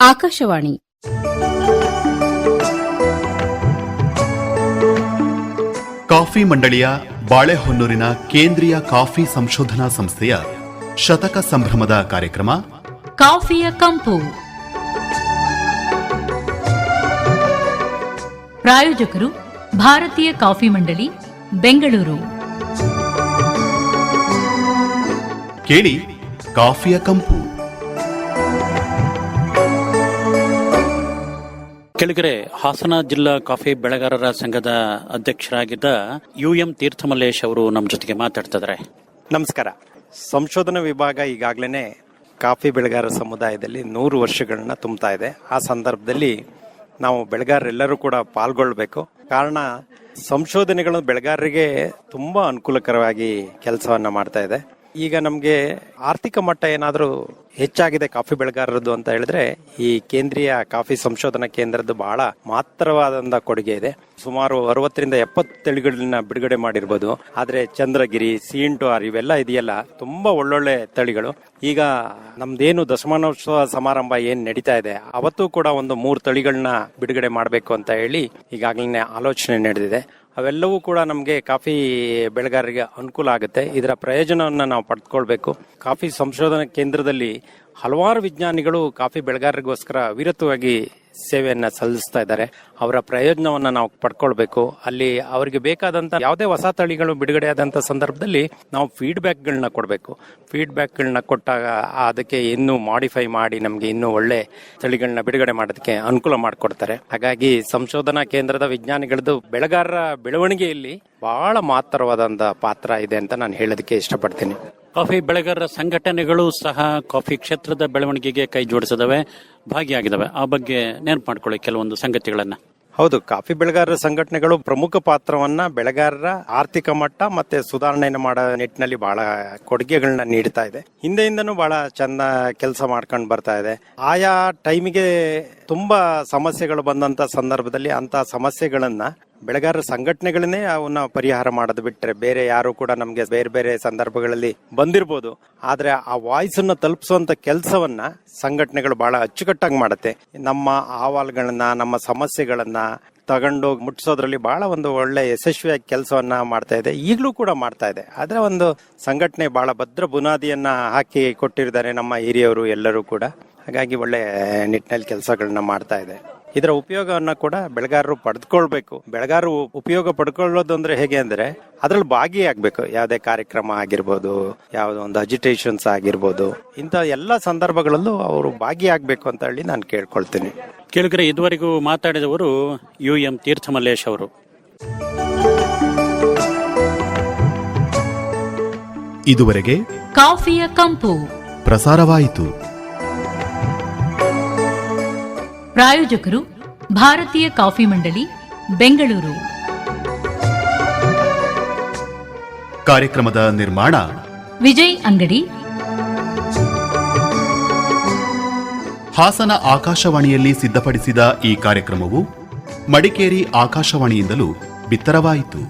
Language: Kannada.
ಆಕಾಶವಾಣಿ. ಕಾಫಿ ಮಂಡಳಿಯ ಬಾಳೆಹೊನ್ನೂರಿನ ಕೇಂದ್ರೀಯ ಕಾಫಿ ಸಂಶೋಧನಾ ಸಂಸ್ಥೆಯ ಶತಕ ಸಂಭ್ರಮದ ಕಾರ್ಯಕ್ರಮ ಕಾಫಿಯ ಕಂಪು. ಪ್ರಾಯೋಜಕರು ಭಾರತೀಯ ಕಾಫಿ ಮಂಡಳಿ, ಬೆಂಗಳೂರು. ಕೇಳಿ ಕಾಫಿಯ ಕಂಪು. ಕೆಳಗರೆ ಹಾಸನ ಜಿಲ್ಲಾ ಕಾಫಿ ಬೆಳೆಗಾರರ ಸಂಘದ ಅಧ್ಯಕ್ಷರಾಗಿದ್ದ UM ತೀರ್ಥಮಲ್ಲೇಶ್ ಅವರು ನಮ್ಮ ಜೊತೆಗೆ ಮಾತಾಡ್ತಿದ್ದಾರೆ. ನಮಸ್ಕಾರ. ಸಂಶೋಧನಾ ವಿಭಾಗ ಈಗಾಗಲೇ ಕಾಫಿ ಬೆಳೆಗಾರರ ಸಮುದಾಯದಲ್ಲಿ 100 ವರ್ಷಗಳನ್ನ ತುಂಬ್ತಾ ಇದೆ. ಆ ಸಂದರ್ಭದಲ್ಲಿ ನಾವು ಬೆಳೆಗಾರರೆಲ್ಲರೂ ಕೂಡ ಪಾಲ್ಗೊಳ್ಬೇಕು. ಕಾರಣ, ಸಂಶೋಧನೆಗಳು ಬೆಳೆಗಾರರಿಗೆ ತುಂಬಾ ಅನುಕೂಲಕರವಾಗಿ ಕೆಲಸವನ್ನ ಮಾಡ್ತಾ ಇದೆ. ಈಗ ನಮಗೆ ಆರ್ಥಿಕ ಮಟ್ಟ ಏನಾದರೂ ಹೆಚ್ಚಾಗಿದೆ ಕಾಫಿ ಬೆಳೆಗಾರರದ್ದು ಅಂತ ಹೇಳಿದ್ರೆ ಈ ಕೇಂದ್ರೀಯ ಕಾಫಿ ಸಂಶೋಧನಾ ಕೇಂದ್ರದ್ದು ಬಹಳ ಮಹತ್ತರವಾದಂತ ಕೊಡುಗೆ ಇದೆ. ಸುಮಾರು 60ರಿಂದ 70 ತಳಿಗಳನ್ನ ಬಿಡುಗಡೆ ಮಾಡಿರ್ಬೋದು. ಆದ್ರೆ ಚಂದ್ರಗಿರಿ, C/R ಇವೆಲ್ಲ ಇದೆಯಲ್ಲ, ತುಂಬಾ ಒಳ್ಳೊಳ್ಳೆ ತಳಿಗಳು. ಈಗ ನಮ್ದೇನು ದಶಮಾನೋತ್ಸವ ಸಮಾರಂಭ ಏನ್ ನಡೀತಾ ಇದೆ, ಅವತ್ತು ಕೂಡ ಒಂದು 3 ತಳಿಗಳನ್ನ ಬಿಡುಗಡೆ ಮಾಡಬೇಕು ಅಂತ ಹೇಳಿ ಈಗಾಗಲೇ ಆಲೋಚನೆ ನಡೆದಿದೆ. ಅವೆಲ್ಲವೂ ಕೂಡ ನಮಗೆ ಕಾಫಿ ಬೆಳೆಗಾರರಿಗೆ ಅನುಕೂಲ ಆಗುತ್ತೆ. ಇದರ ಪ್ರಯೋಜನವನ್ನು ನಾವು ಪಡೆದುಕೊಳ್ಬೇಕು. ಕಾಫಿ ಸಂಶೋಧನಾ ಕೇಂದ್ರದಲ್ಲಿ ಹಲವಾರು ವಿಜ್ಞಾನಿಗಳು ಕಾಫಿ ಬೆಳೆಗಾರರಿಗೋಸ್ಕರ ಅವಿರತವಾಗಿ ಸೇವೆಯನ್ನ ಸಲ್ಲಿಸ್ತಾ ಇದ್ದಾರೆ. ಅವರ ಪ್ರಯೋಜನವನ್ನ ನಾವು ಪಡ್ಕೊಳ್ಬೇಕು. ಅಲ್ಲಿ ಅವರಿಗೆ ಬೇಕಾದಂತ ಯಾವುದೇ ಹೊಸ ತಳಿಗಳು ಬಿಡುಗಡೆ ಆದಂತ ಸಂದರ್ಭದಲ್ಲಿ ನಾವು ಫೀಡ್ಬ್ಯಾಕ್ಗಳನ್ನ ಕೊಡಬೇಕು. ಫೀಡ್ಬ್ಯಾಕ್ಗಳನ್ನ ಕೊಟ್ಟಾಗ ಅದಕ್ಕೆ ಇನ್ನೂ ಮಾಡಿಫೈ ಮಾಡಿ ನಮಗೆ ಇನ್ನೂ ಒಳ್ಳೆ ತಳಿಗಳನ್ನ ಬಿಡುಗಡೆ ಮಾಡೋದಕ್ಕೆ ಅನುಕೂಲ ಮಾಡಿಕೊಡ್ತಾರೆ. ಹಾಗಾಗಿ ಸಂಶೋಧನಾ ಕೇಂದ್ರದ ವಿಜ್ಞಾನಿಗಳದ್ದು ಬೆಳೆಗಾರರ ಬೆಳವಣಿಗೆಯಲ್ಲಿ ಬಹಳ ಮಹತ್ತರವಾದಂತ ಪಾತ್ರ ಇದೆ ಅಂತ ನಾನು ಹೇಳೋದಕ್ಕೆ ಇಷ್ಟಪಡ್ತೀನಿ. ಕಾಫಿ ಬೆಳೆಗಾರರ ಸಂಘಟನೆಗಳು ಸಹ ಕಾಫಿ ಕ್ಷೇತ್ರದ ಬೆಳವಣಿಗೆಗೆ ಕೈ ಜೋಡಿಸಿದವೆ, ಭಾಗಿಯಾಗಿದ್ದಾವೆ. ಆ ಬಗ್ಗೆ ನೆನಪು ಮಾಡ್ಕೊಳ್ಳಿ ಕೆಲವೊಂದು ಸಂಗತಿಗಳನ್ನ. ಹೌದು, ಕಾಫಿ ಬೆಳೆಗಾರರ ಸಂಘಟನೆಗಳು ಪ್ರಮುಖ ಪಾತ್ರವನ್ನ ಬೆಳೆಗಾರರ ಆರ್ಥಿಕ ಮಟ್ಟ ಮತ್ತೆ ಸುಧಾರಣೆಯನ್ನು ಮಾಡೋ ನಿಟ್ಟಿನಲ್ಲಿ ಬಹಳ ಕೊಡುಗೆಗಳನ್ನ ನೀಡ್ತಾ ಇದೆ. ಹಿಂದೆಯಿಂದನೂ ಬಹಳ ಚಂದ ಕೆಲಸ ಮಾಡ್ಕೊಂಡು ಬರ್ತಾ ಇದೆ. ಆಯಾ ಟೈಮಿಗೆ ತುಂಬಾ ಸಮಸ್ಯೆಗಳು ಬಂದಂತ ಸಂದರ್ಭದಲ್ಲಿ ಅಂತ ಸಮಸ್ಯೆಗಳನ್ನ ಬೆಳೆಗಾರರ ಸಂಘಟನೆಗಳನ್ನೇ ಅವನ್ನ ಪರಿಹಾರ ಮಾಡೋದು ಬಿಟ್ರೆ ಬೇರೆ ಯಾರು ಕೂಡ ನಮ್ಗೆ ಬೇರೆ ಬೇರೆ ಸಂದರ್ಭಗಳಲ್ಲಿ ಬಂದಿರಬಹುದು. ಆದ್ರೆ ಆ ವಾಯ್ಸ್ ಅನ್ನ ತಲುಪಿಸುವಂತ ಕೆಲಸವನ್ನ ಸಂಘಟನೆಗಳು ಬಹಳ ಅಚ್ಚುಕಟ್ಟಾಗಿ ಮಾಡುತ್ತೆ. ನಮ್ಮ ಅಹವಾಲುಗಳನ್ನ, ನಮ್ಮ ಸಮಸ್ಯೆಗಳನ್ನ ತಗೊಂಡೋಗಿ ಮುಟ್ಟಿಸೋದ್ರಲ್ಲಿ ಬಹಳ ಒಂದು ಒಳ್ಳೆ ಯಶಸ್ವಿಯಾಗಿ ಕೆಲಸವನ್ನ ಮಾಡ್ತಾ ಇದೆ. ಈಗಲೂ ಕೂಡ ಮಾಡ್ತಾ ಇದೆ. ಆದ್ರೆ ಒಂದು ಸಂಘಟನೆ ಬಹಳ ಭದ್ರ ಬುನಾದಿಯನ್ನ ಹಾಕಿ ಕೊಟ್ಟಿದ್ದಾರೆ ನಮ್ಮ ಹಿರಿಯವರು ಎಲ್ಲರೂ ಕೂಡ. ಹಾಗಾಗಿ ಒಳ್ಳೆ ನಿಟ್ಟಿನಲ್ಲಿ ಕೆಲಸಗಳನ್ನ ಮಾಡ್ತಾ ಇದೆ. ಇದರ ಉಪಯೋಗವನ್ನ ಕೂಡ ಬೆಳೆಗಾರರು ಪಡೆದುಕೊಳ್ಬೇಕು. ಬೆಳೆಗಾರರು ಉಪಯೋಗ ಪಡ್ಕೊಳ್ಳೋದು ಅಂದ್ರೆ ಹೇಗೆ ಅಂದ್ರೆ ಅದ್ರಲ್ಲಿ ಭಾಗಿಯಾಗಬೇಕು. ಯಾವುದೇ ಕಾರ್ಯಕ್ರಮ ಆಗಿರ್ಬೋದು, ಯಾವುದೋ ಒಂದು ಅಜಿಟೇಷನ್ಸ್ ಆಗಿರ್ಬೋದು, ಇಂಥ ಎಲ್ಲ ಸಂದರ್ಭಗಳಲ್ಲೂ ಅವರು ಭಾಗಿಯಾಗಬೇಕು ಅಂತ ಹೇಳಿ ನಾನು ಕೇಳ್ಕೊಳ್ತೀನಿ. ಕೇಳಿದ್ರೆ ಇದುವರೆಗೂ ಮಾತಾಡಿದವರು UM ತೀರ್ಥಮಲ್ಲೇಶ್ ಅವರು. ಇದುವರೆಗೆ ಕಾಫಿಯ ಕಂಪು ಪ್ರಸಾರವಾಯಿತು. ಪ್ರಾಯೋಜಕರು ಭಾರತೀಯ ಕಾಫಿ ಮಂಡಳಿ, ಬೆಂಗಳೂರು. ಕಾರ್ಯಕ್ರಮದ ನಿರ್ಮಾಣ ವಿಜಯ್ ಅಂಗಡಿ. ಹಾಸನ ಆಕಾಶವಾಣಿಯಲ್ಲಿ ಸಿದ್ಧಪಡಿಸಿದ ಈ ಕಾರ್ಯಕ್ರಮವು ಮಡಿಕೇರಿ ಆಕಾಶವಾಣಿಯಿಂದಲೂ ಬಿತ್ತರವಾಯಿತು.